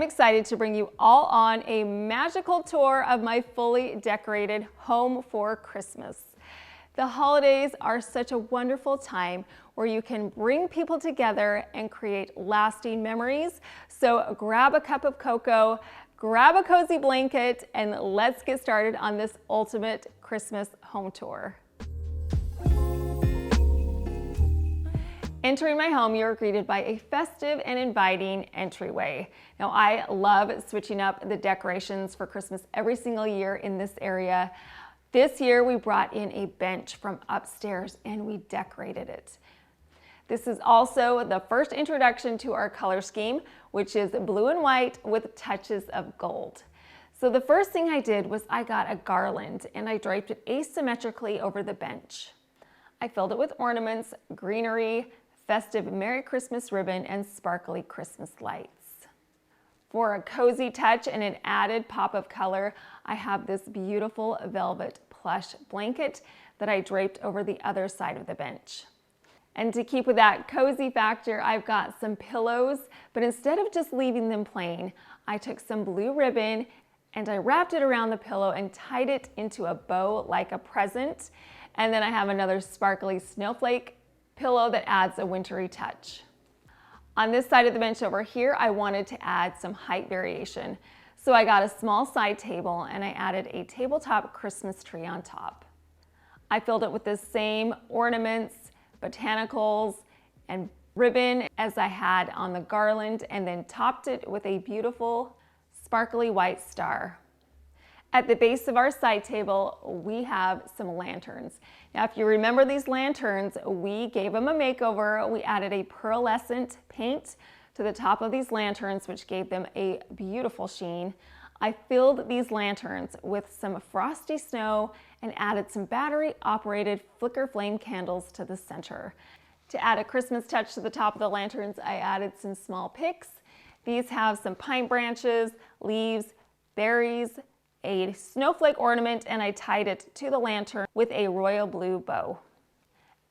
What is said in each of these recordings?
excited to bring you all on a magical tour of my fully decorated home for Christmas. The holidays are such a wonderful time where you can bring people together and create lasting memories. So grab a cup of cocoa, grab a cozy blanket, and let's get started on this ultimate Christmas home tour. Entering my home, you're greeted by a festive and inviting entryway. Now, I love switching up the decorations for Christmas every single year in this area. This year, we brought in a bench from upstairs and we decorated it. This is also the first introduction to our color scheme, which is blue and white with touches of gold. So the first thing I did was I got a garland and I draped it asymmetrically over the bench. I filled it with ornaments, greenery, festive Merry Christmas ribbon, and sparkly Christmas lights. For a cozy touch and an added pop of color, I have this beautiful velvet plush blanket that I draped over the other side of the bench. And to keep with that cozy factor, I've got some pillows, but instead of just leaving them plain, I took some blue ribbon and I wrapped it around the pillow and tied it into a bow like a present. And then I have another sparkly snowflake pillow that adds a wintry touch. On this side of the bench over here, I wanted to add some height variation. So I got a small side table and I added a tabletop Christmas tree on top. I filled it with the same ornaments, botanicals, and ribbon as I had on the garland, and then topped it with a beautiful sparkly white star. At the base of our side table, we have some lanterns. Now, if you remember these lanterns, we gave them a makeover. We added a pearlescent paint to the top of these lanterns, which gave them a beautiful sheen. I filled these lanterns with some frosty snow and added some battery-operated flicker flame candles to the center. To add a Christmas touch to the top of the lanterns, I added some small picks. These have some pine branches, leaves, berries, a snowflake ornament, and I tied it to the lantern with a royal blue bow.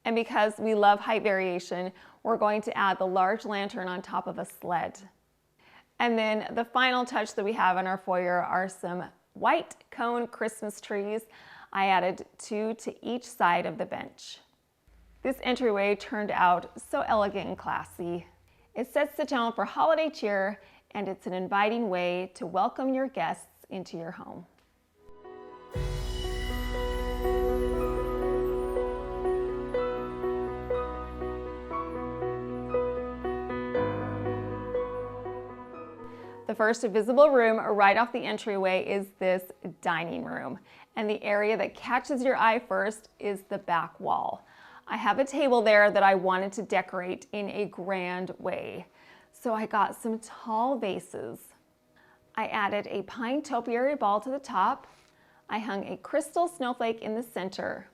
And because we love height variation, we're going to add the large lantern on top of a sled. And then the final touch that we have in our foyer are some white cone Christmas trees. I added 2 to each side of the bench. This entryway turned out so elegant and classy. It sets the tone for holiday cheer, and it's an inviting way to welcome your guests into your home. The first visible room right off the entryway is this dining room, and the area that catches your eye first is the back wall. I have a table there that I wanted to decorate in a grand way, so I got some tall vases. I added a pine topiary ball to the top. I hung a crystal snowflake in the center.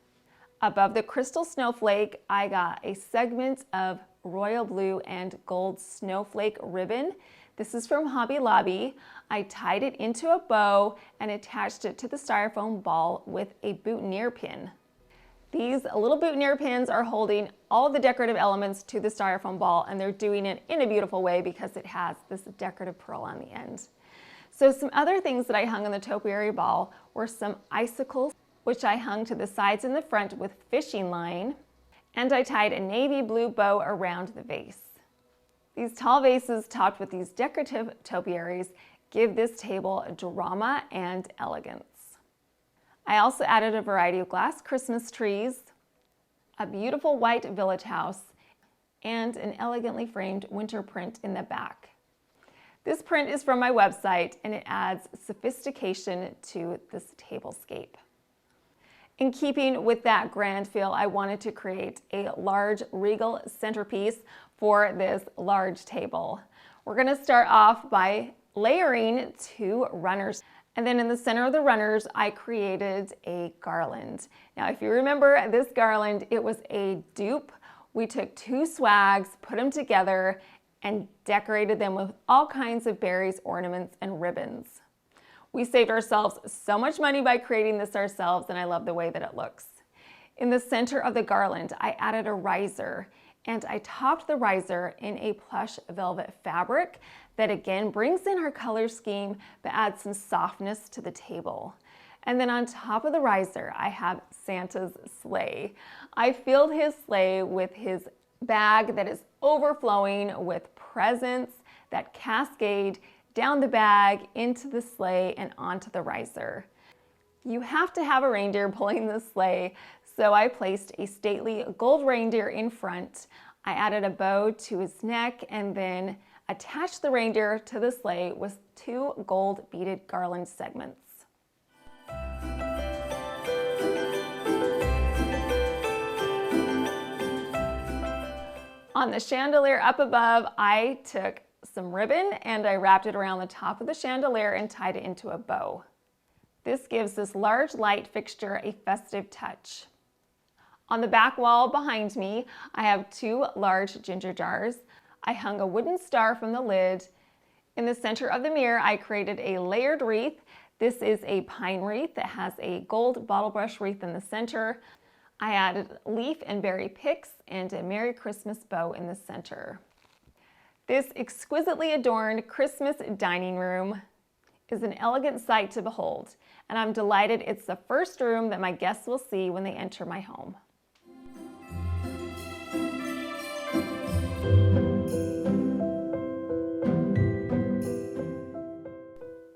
Above the crystal snowflake, I got a segment of royal blue and gold snowflake ribbon. This is from Hobby Lobby. I tied it into a bow and attached it to the styrofoam ball with a boutonniere pin. These little boutonniere pins are holding all the decorative elements to the styrofoam ball, and they're doing it in a beautiful way because it has this decorative pearl on the end. So some other things that I hung on the topiary ball were some icicles, which I hung to the sides and the front with fishing line, and I tied a navy blue bow around the vase. These tall vases topped with these decorative topiaries give this table drama and elegance. I also added a variety of glass Christmas trees, a beautiful white village house, and an elegantly framed winter print in the back. This print is from my website, and it adds sophistication to this tablescape. In keeping with that grand feel, I wanted to create a large regal centerpiece for this large table. We're going to start off by layering 2 runners. And then in the center of the runners, I created a garland. Now, if you remember this garland, it was a dupe. We took 2 swags, put them together, and decorated them with all kinds of berries, ornaments, and ribbons. We saved ourselves so much money by creating this ourselves, and I love the way that it looks. In the center of the garland, I added a riser, And I topped the riser in a plush velvet fabric that again brings in our color scheme but adds some softness to the table. And then on top of the riser, I have Santa's sleigh. I filled his sleigh with his bag that is overflowing with presents that cascade down the bag, into the sleigh, and onto the riser. You have to have a reindeer pulling the sleigh, so I placed a stately gold reindeer in front. I added a bow to his neck and then attached the reindeer to the sleigh with 2 gold beaded garland segments. On the chandelier up above, I took some ribbon and I wrapped it around the top of the chandelier and tied it into a bow. This gives this large light fixture a festive touch. On the back wall behind me, I have 2 large ginger jars. I hung a wooden star from the lid. In the center of the mirror, I created a layered wreath. This is a pine wreath that has a gold bottle brush wreath in the center. I added leaf and berry picks and a Merry Christmas bow in the center. This exquisitely adorned Christmas dining room is an elegant sight to behold, and I'm delighted it's the first room that my guests will see when they enter my home.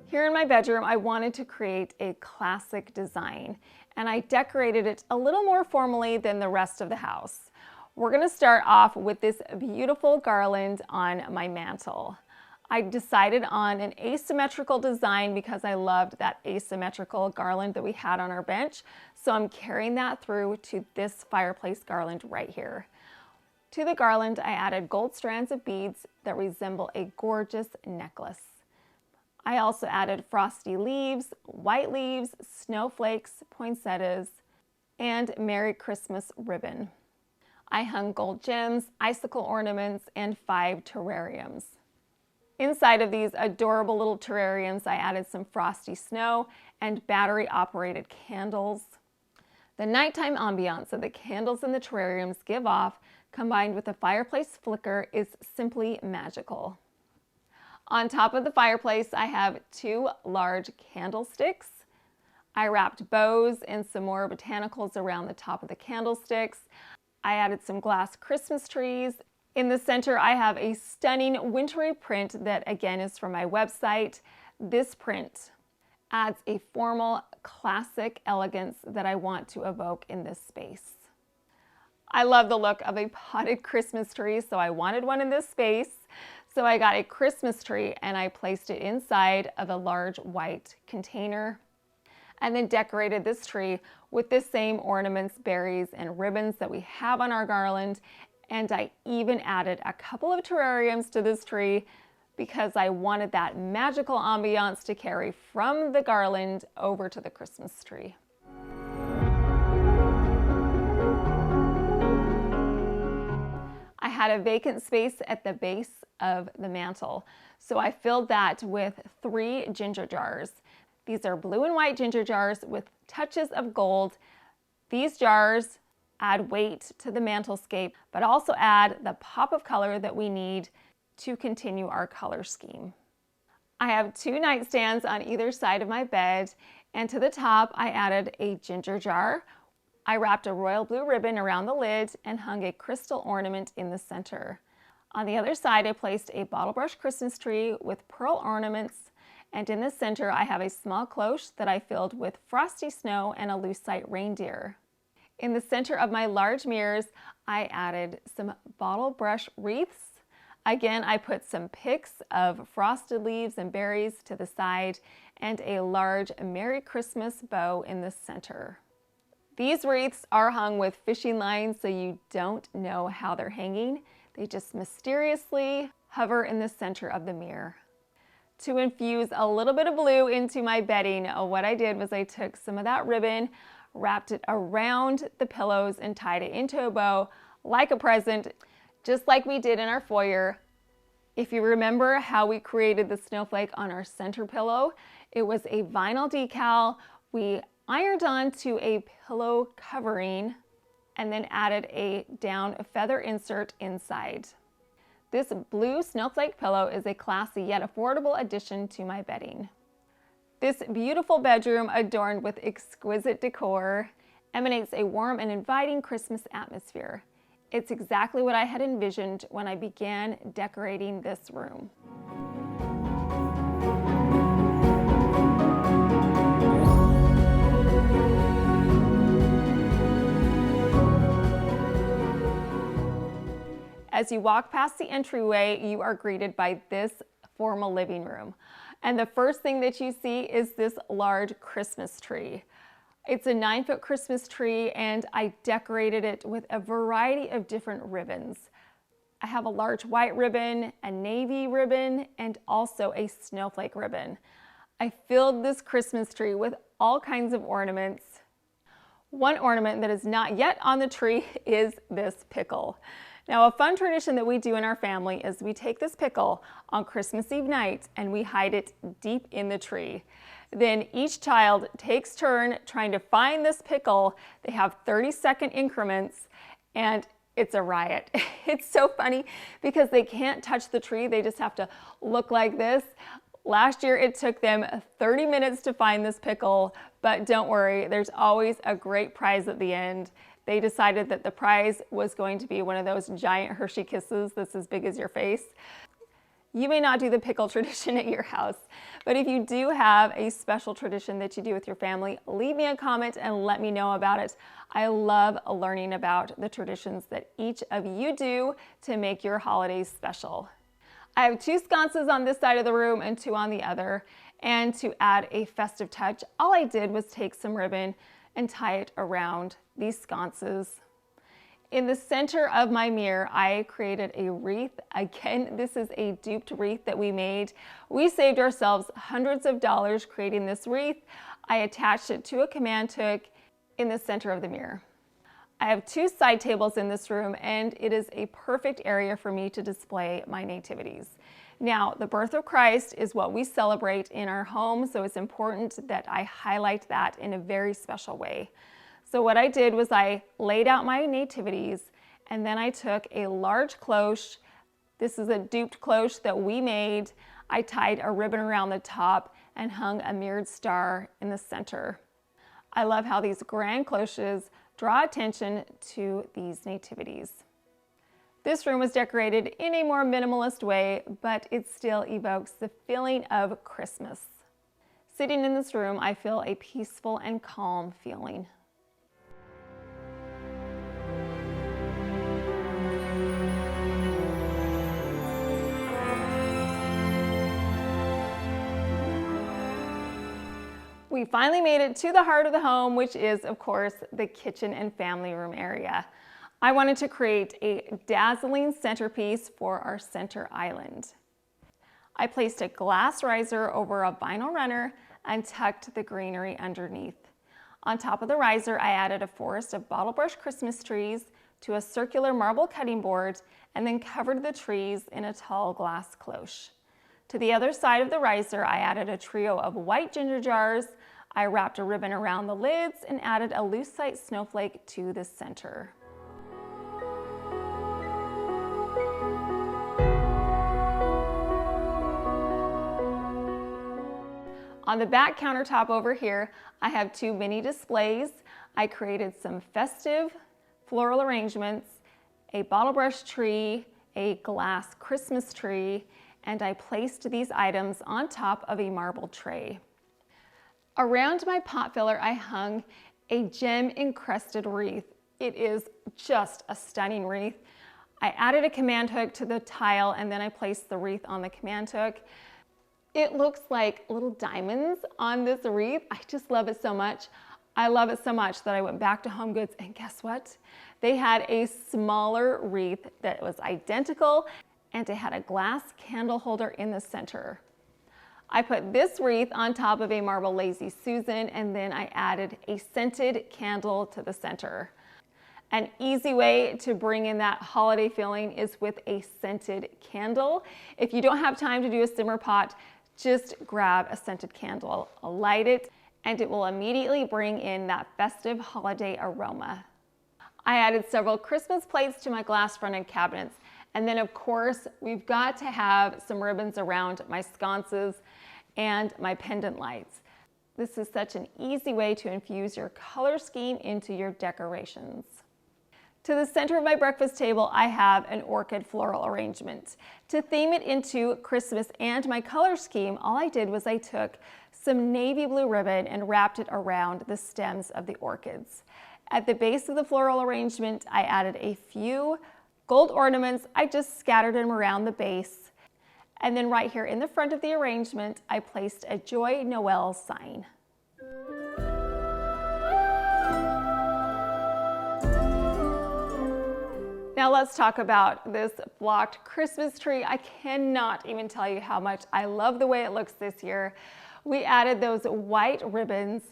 Here in my bedroom, I wanted to create a classic design, and I decorated it a little more formally than the rest of the house. We're going to start off with this beautiful garland on my mantle. I decided on an asymmetrical design because I loved that asymmetrical garland that we had on our bench, so I'm carrying that through to this fireplace garland right here. To the garland, I added gold strands of beads that resemble a gorgeous necklace. I also added frosty leaves, white leaves, snowflakes, poinsettias, and Merry Christmas ribbon. I hung gold gems, icicle ornaments, and 5 terrariums. Inside of these adorable little terrariums, I added some frosty snow and battery-operated candles. The nighttime ambiance that the candles in the terrariums give off, combined with the fireplace flicker, is simply magical. On top of the fireplace, I have 2 large candlesticks. I wrapped bows and some more botanicals around the top of the candlesticks. I added some glass Christmas trees. In the center, I have a stunning wintry print that again is from my website. This print adds a formal, classic elegance that I want to evoke in this space. I love the look of a potted Christmas tree, so I wanted one in this space. So I got a Christmas tree and I placed it inside of a large white container and then decorated this tree with the same ornaments, berries, and ribbons that we have on our garland. And I even added a couple of terrariums to this tree because I wanted that magical ambiance to carry from the garland over to the Christmas tree. I had a vacant space at the base of the mantle, so I filled that with 3 ginger jars. These are blue and white ginger jars with touches of gold. These jars add weight to the mantelscape, but also add the pop of color that we need to continue our color scheme. I have 2 nightstands on either side of my bed, and to the top I added a ginger jar. I wrapped a royal blue ribbon around the lid and hung a crystal ornament in the center. On the other side, I placed a bottle brush Christmas tree with pearl ornaments, and in the center, I have a small cloche that I filled with frosty snow and a lucite reindeer. In the center of my large mirrors, I added some bottle brush wreaths. Again, I put some picks of frosted leaves and berries to the side and a large Merry Christmas bow in the center. These wreaths are hung with fishing lines, so you don't know how they're hanging. They just mysteriously hover in the center of the mirror. To infuse a little bit of blue into my bedding, what I did was I took some of that ribbon, wrapped it around the pillows, and tied it into a bow like a present, just like we did in our foyer. If you remember how we created the snowflake on our center pillow, it was a vinyl decal we ironed onto a pillow covering and then added a down feather insert inside. This blue snowflake pillow is a classy yet affordable addition to my bedding. This beautiful bedroom, adorned with exquisite decor, emanates a warm and inviting Christmas atmosphere. It's exactly what I had envisioned when I began decorating this room. As you walk past the entryway, you are greeted by this formal living room. And the first thing that you see is this large Christmas tree. It's a 9-foot Christmas tree, and I decorated it with a variety of different ribbons. I have a large white ribbon, a navy ribbon, and also a snowflake ribbon. I filled this Christmas tree with all kinds of ornaments. One ornament that is not yet on the tree is this pickle. Now, a fun tradition that we do in our family is we take this pickle on Christmas Eve night and we hide it deep in the tree. Then each child takes turn trying to find this pickle. They have 30-second increments, and it's a riot. It's so funny because they can't touch the tree. They just have to look like this. Last year, it took them 30 minutes to find this pickle, but don't worry, there's always a great prize at the end. They decided that the prize was going to be one of those giant Hershey Kisses that's as big as your face. You may not do the pickle tradition at your house, but if you do have a special tradition that you do with your family, leave me a comment and let me know about it. I love learning about the traditions that each of you do to make your holidays special. I have 2 sconces on this side of the room and 2 on the other. And to add a festive touch, all I did was take some ribbon and tie it around these sconces. In the center of my mirror, I created a wreath. Again, this is a duped wreath that we made. We saved ourselves hundreds of dollars creating this wreath. I attached it to a command hook in the center of the mirror. I have 2 side tables in this room, and it is a perfect area for me to display my nativities. Now, the birth of Christ is what we celebrate in our home, so it's important that I highlight that in a very special way. So what I did was I laid out my nativities, and then I took a large cloche. This is a duped cloche that we made. I tied a ribbon around the top and hung a mirrored star in the center. I love how these grand cloches draw attention to these nativities. This room was decorated in a more minimalist way, but it still evokes the feeling of Christmas. Sitting in this room, I feel a peaceful and calm feeling. We finally made it to the heart of the home, which is, of course, the kitchen and family room area. I wanted to create a dazzling centerpiece for our center island. I placed a glass riser over a vinyl runner and tucked the greenery underneath. On top of the riser, I added a forest of bottle brush Christmas trees to a circular marble cutting board and then covered the trees in a tall glass cloche. To the other side of the riser, I added a trio of white ginger jars. I wrapped a ribbon around the lids and added a lucite snowflake to the center. On the back countertop over here, I have 2 mini displays. I created some festive floral arrangements, a bottle brush tree, a glass Christmas tree, and I placed these items on top of a marble tray. Around my pot filler, I hung a gem-encrusted wreath. It is just a stunning wreath. I added a command hook to the tile, and then I placed the wreath on the command hook. It looks like little diamonds on this wreath. I just love it so much. I love it so much that I went back to Home Goods, and guess what? They had a smaller wreath that was identical, and it had a glass candle holder in the center. I put this wreath on top of a marble Lazy Susan, and then I added a scented candle to the center. An easy way to bring in that holiday feeling is with a scented candle. If you don't have time to do a simmer pot, just grab a scented candle, light it, and it will immediately bring in that festive holiday aroma. I added several Christmas plates to my glass fronted cabinets. And then of course, we've got to have some ribbons around my sconces and my pendant lights. This is such an easy way to infuse your color scheme into your decorations. To the center of my breakfast table, I have an orchid floral arrangement. To theme it into Christmas and my color scheme, all I did was I took some navy blue ribbon and wrapped it around the stems of the orchids. At the base of the floral arrangement, I added a few gold ornaments. I just scattered them around the base. And then right here in the front of the arrangement, I placed a Joy Noel sign. Now let's talk about this blocked Christmas tree. I cannot even tell you how much I love the way it looks this year. We added those white ribbons,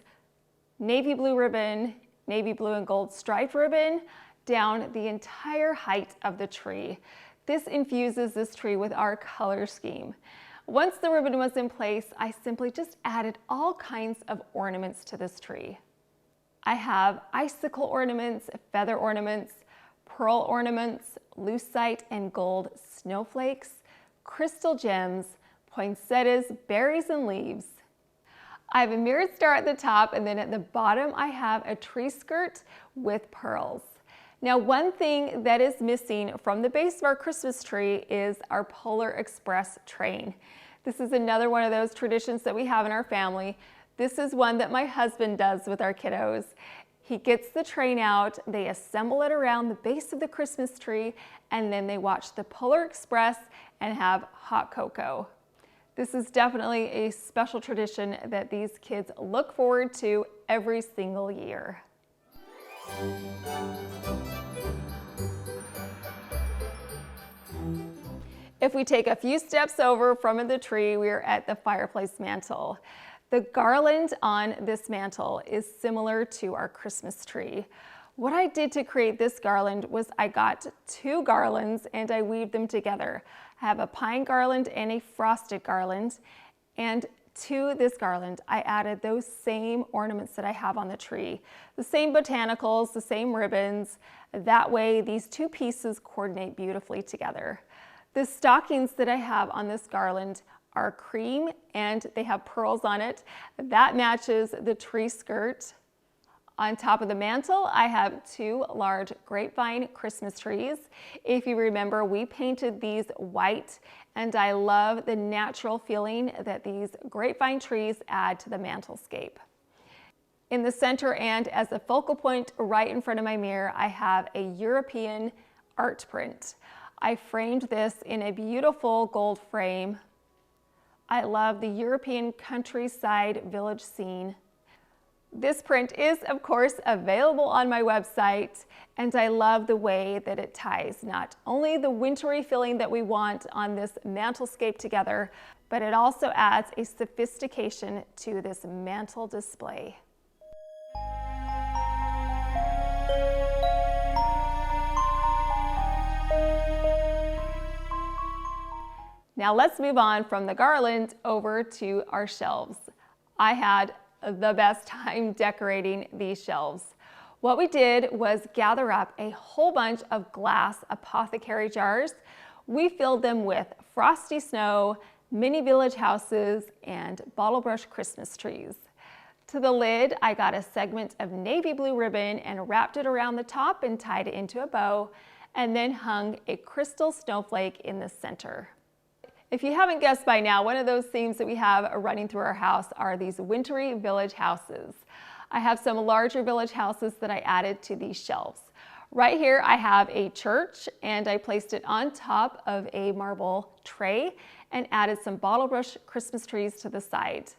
navy blue ribbon, navy blue and gold striped ribbon down the entire height of the tree. This infuses this tree with our color scheme. Once the ribbon was in place, I simply just added all kinds of ornaments to this tree. I have icicle ornaments, feather ornaments, pearl ornaments, lucite and gold snowflakes, crystal gems, poinsettias, berries, and leaves. I have a mirrored star at the top, and then at the bottom I have a tree skirt with pearls. Now, one thing that is missing from the base of our Christmas tree is our Polar Express train. This is another one of those traditions that we have in our family. This is one that my husband does with our kiddos. He gets the train out, they assemble it around the base of the Christmas tree, and then they watch the Polar Express and have hot cocoa. This is definitely a special tradition that these kids look forward to every single year. If we take a few steps over from the tree, we are at the fireplace mantle. The garland on this mantle is similar to our Christmas tree. What I did to create this garland was I got two garlands and I weaved them together. I have a pine garland and a frosted garland, and to this garland I added those same ornaments that I have on the tree. The same botanicals, the same ribbons. That way these two pieces coordinate beautifully together. The stockings that I have on this garland are cream and they have pearls on it. That matches the tree skirt. On top of the mantle, I have two large grapevine Christmas trees. If you remember, we painted these white, and I love the natural feeling that these grapevine trees add to the mantelscape. In the center and as a focal point right in front of my mirror, I have a European art print. I framed this in a beautiful gold frame. I love the European countryside village scene. This print is, of course, available on my website, and I love the way that it ties not only the wintry feeling that we want on this mantelscape together, but it also adds a sophistication to this mantle display. Now let's move on from the garland over to our shelves. I had the best time decorating these shelves. What we did was gather up a whole bunch of glass apothecary jars. We filled them with frosty snow, mini village houses, and bottle brush Christmas trees. To the lid, I got a segment of navy blue ribbon and wrapped it around the top and tied it into a bow, and then hung a crystal snowflake in the center. If you haven't guessed by now, one of those themes that we have running through our house are these wintry village houses. I have some larger village houses that I added to these shelves. Right here I have a church, and I placed it on top of a marble tray and added some bottle brush Christmas trees to the side.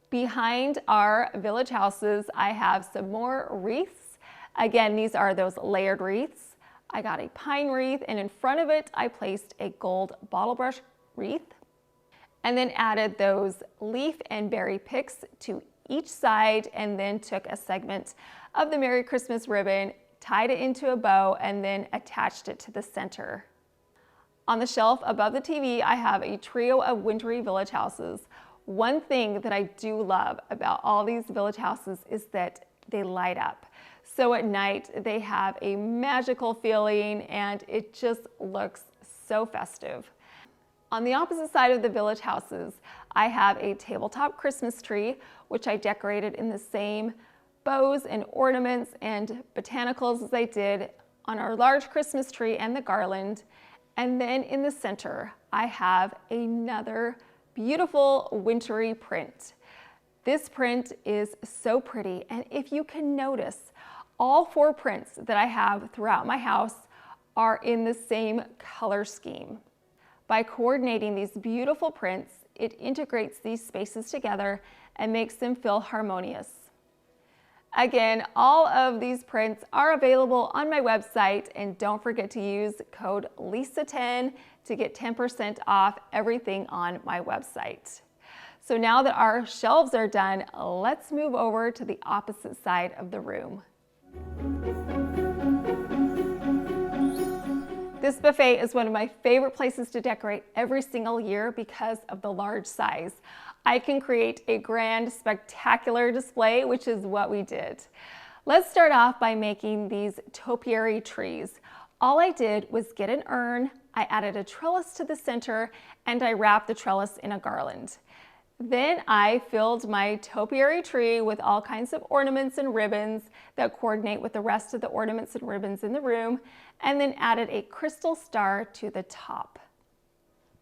Behind our village houses, I have some more wreaths. Again, these are those layered wreaths. I got a pine wreath, and in front of it I placed a gold bottle brush wreath, and then added those leaf and berry picks to each side, and then took a segment of the Merry Christmas ribbon, tied it into a bow, and then attached it to the center. On the shelf above the TV, I have a trio of wintry village houses. One thing that I do love about all these village houses is that they light up. So at night, they have a magical feeling and it just looks so festive. On the opposite side of the village houses, I have a tabletop Christmas tree, which I decorated in the same bows and ornaments and botanicals as I did on our large Christmas tree and the garland. And then in the center, I have another beautiful wintry print. This print is so pretty, and if you can notice, all 4 prints that I have throughout my house are in the same color scheme. By coordinating these beautiful prints, it integrates these spaces together and makes them feel harmonious. Again, all of these prints are available on my website, and don't forget to use code LISA10 to get 10% off everything on my website. So now that our shelves are done, let's move over to the opposite side of the room. This buffet is one of my favorite places to decorate every single year because of the large size. I can create a grand, spectacular display, which is what we did. Let's start off by making these topiary trees. All I did was get an urn, I added a trellis to the center, and I wrapped the trellis in a garland. Then I filled my topiary tree with all kinds of ornaments and ribbons that coordinate with the rest of the ornaments and ribbons in the room, and then added a crystal star to the top.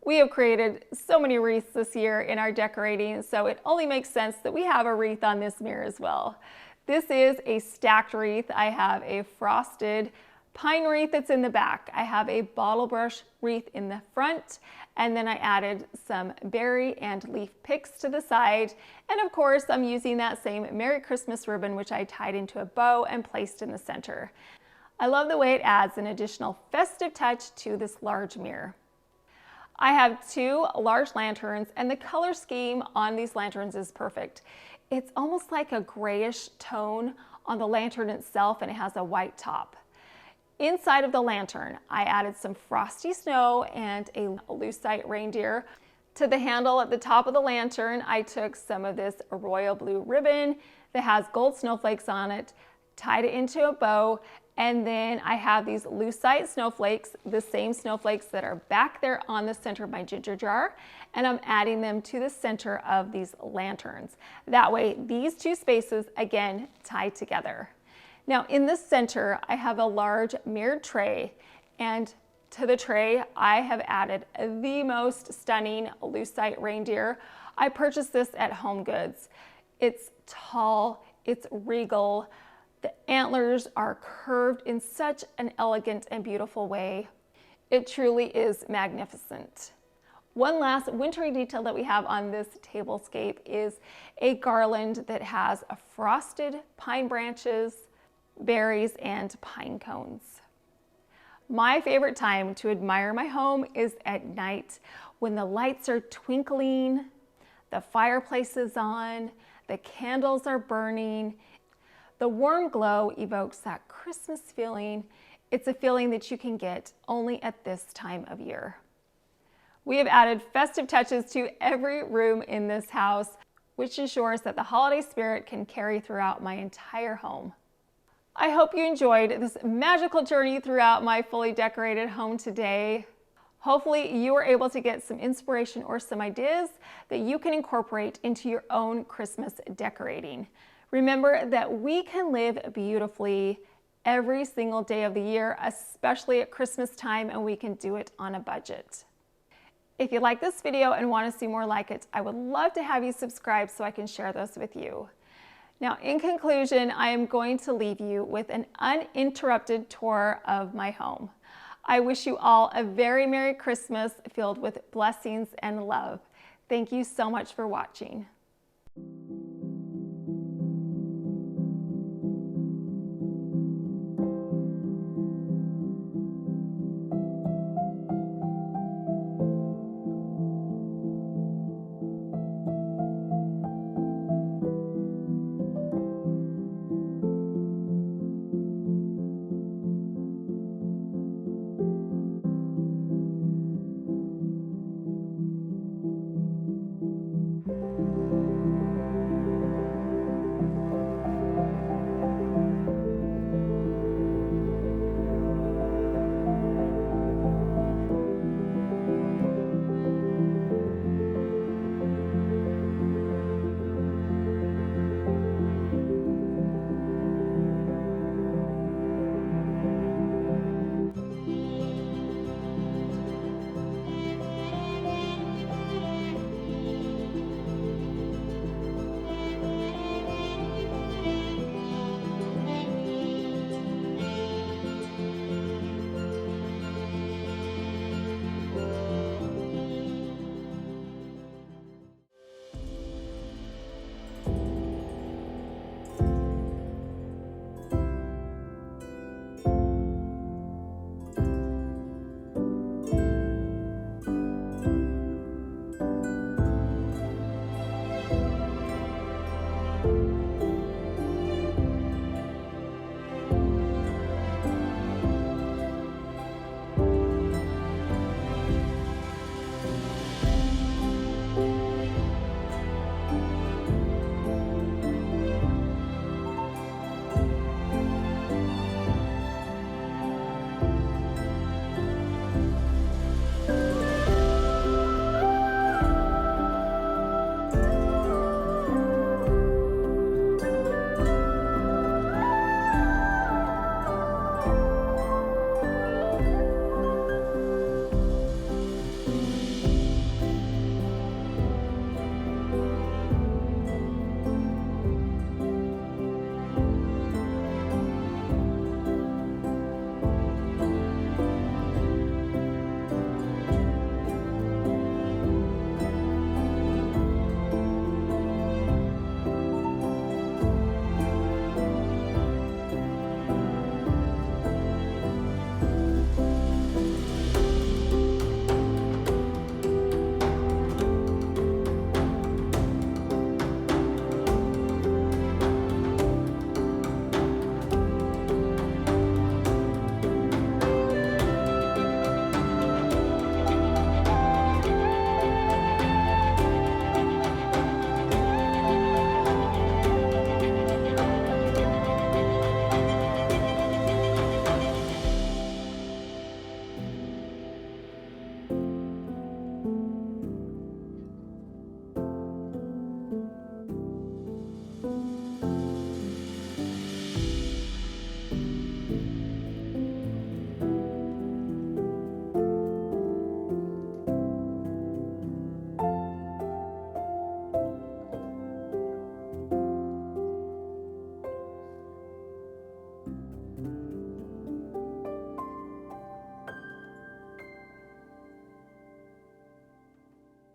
We have created so many wreaths this year in our decorating, so it only makes sense that we have a wreath on this mirror as well. This is a stacked wreath. I have a frosted pine wreath that's in the back. I have a bottle brush wreath in the front, and then I added some berry and leaf picks to the side. And of course, I'm using that same Merry Christmas ribbon, which I tied into a bow and placed in the center. I love the way it adds an additional festive touch to this large mirror. I have 2 large lanterns, and the color scheme on these lanterns is perfect. It's almost like a grayish tone on the lantern itself, and it has a white top. Inside of the lantern, I added some frosty snow and a lucite reindeer. To the handle at the top of the lantern, I took some of this royal blue ribbon that has gold snowflakes on it, tied it into a bow, and then I have these lucite snowflakes, the same snowflakes that are back there on the center of my ginger jar, and I'm adding them to the center of these lanterns. That way, these 2 spaces, again, tie together. Now in the center, I have a large mirrored tray, and to the tray, I have added the most stunning lucite reindeer. I purchased this at Home Goods. It's tall, it's regal. The antlers are curved in such an elegant and beautiful way. It truly is magnificent. One last wintry detail that we have on this tablescape is a garland that has a frosted pine branches, berries, and pine cones. My favorite time to admire my home is at night when the lights are twinkling, the fireplace is on, the candles are burning. The warm glow evokes that Christmas feeling. It's a feeling that you can get only at this time of year. We have added festive touches to every room in this house, which ensures that the holiday spirit can carry throughout my entire home. I hope you enjoyed this magical journey throughout my fully decorated home today. Hopefully you were able to get some inspiration or some ideas that you can incorporate into your own Christmas decorating. Remember that we can live beautifully every single day of the year, especially at Christmas time, and we can do it on a budget. If you like this video and want to see more like it, I would love to have you subscribe so I can share those with you. Now, in conclusion, I am going to leave you with an uninterrupted tour of my home. I wish you all a very Merry Christmas filled with blessings and love. Thank you so much for watching.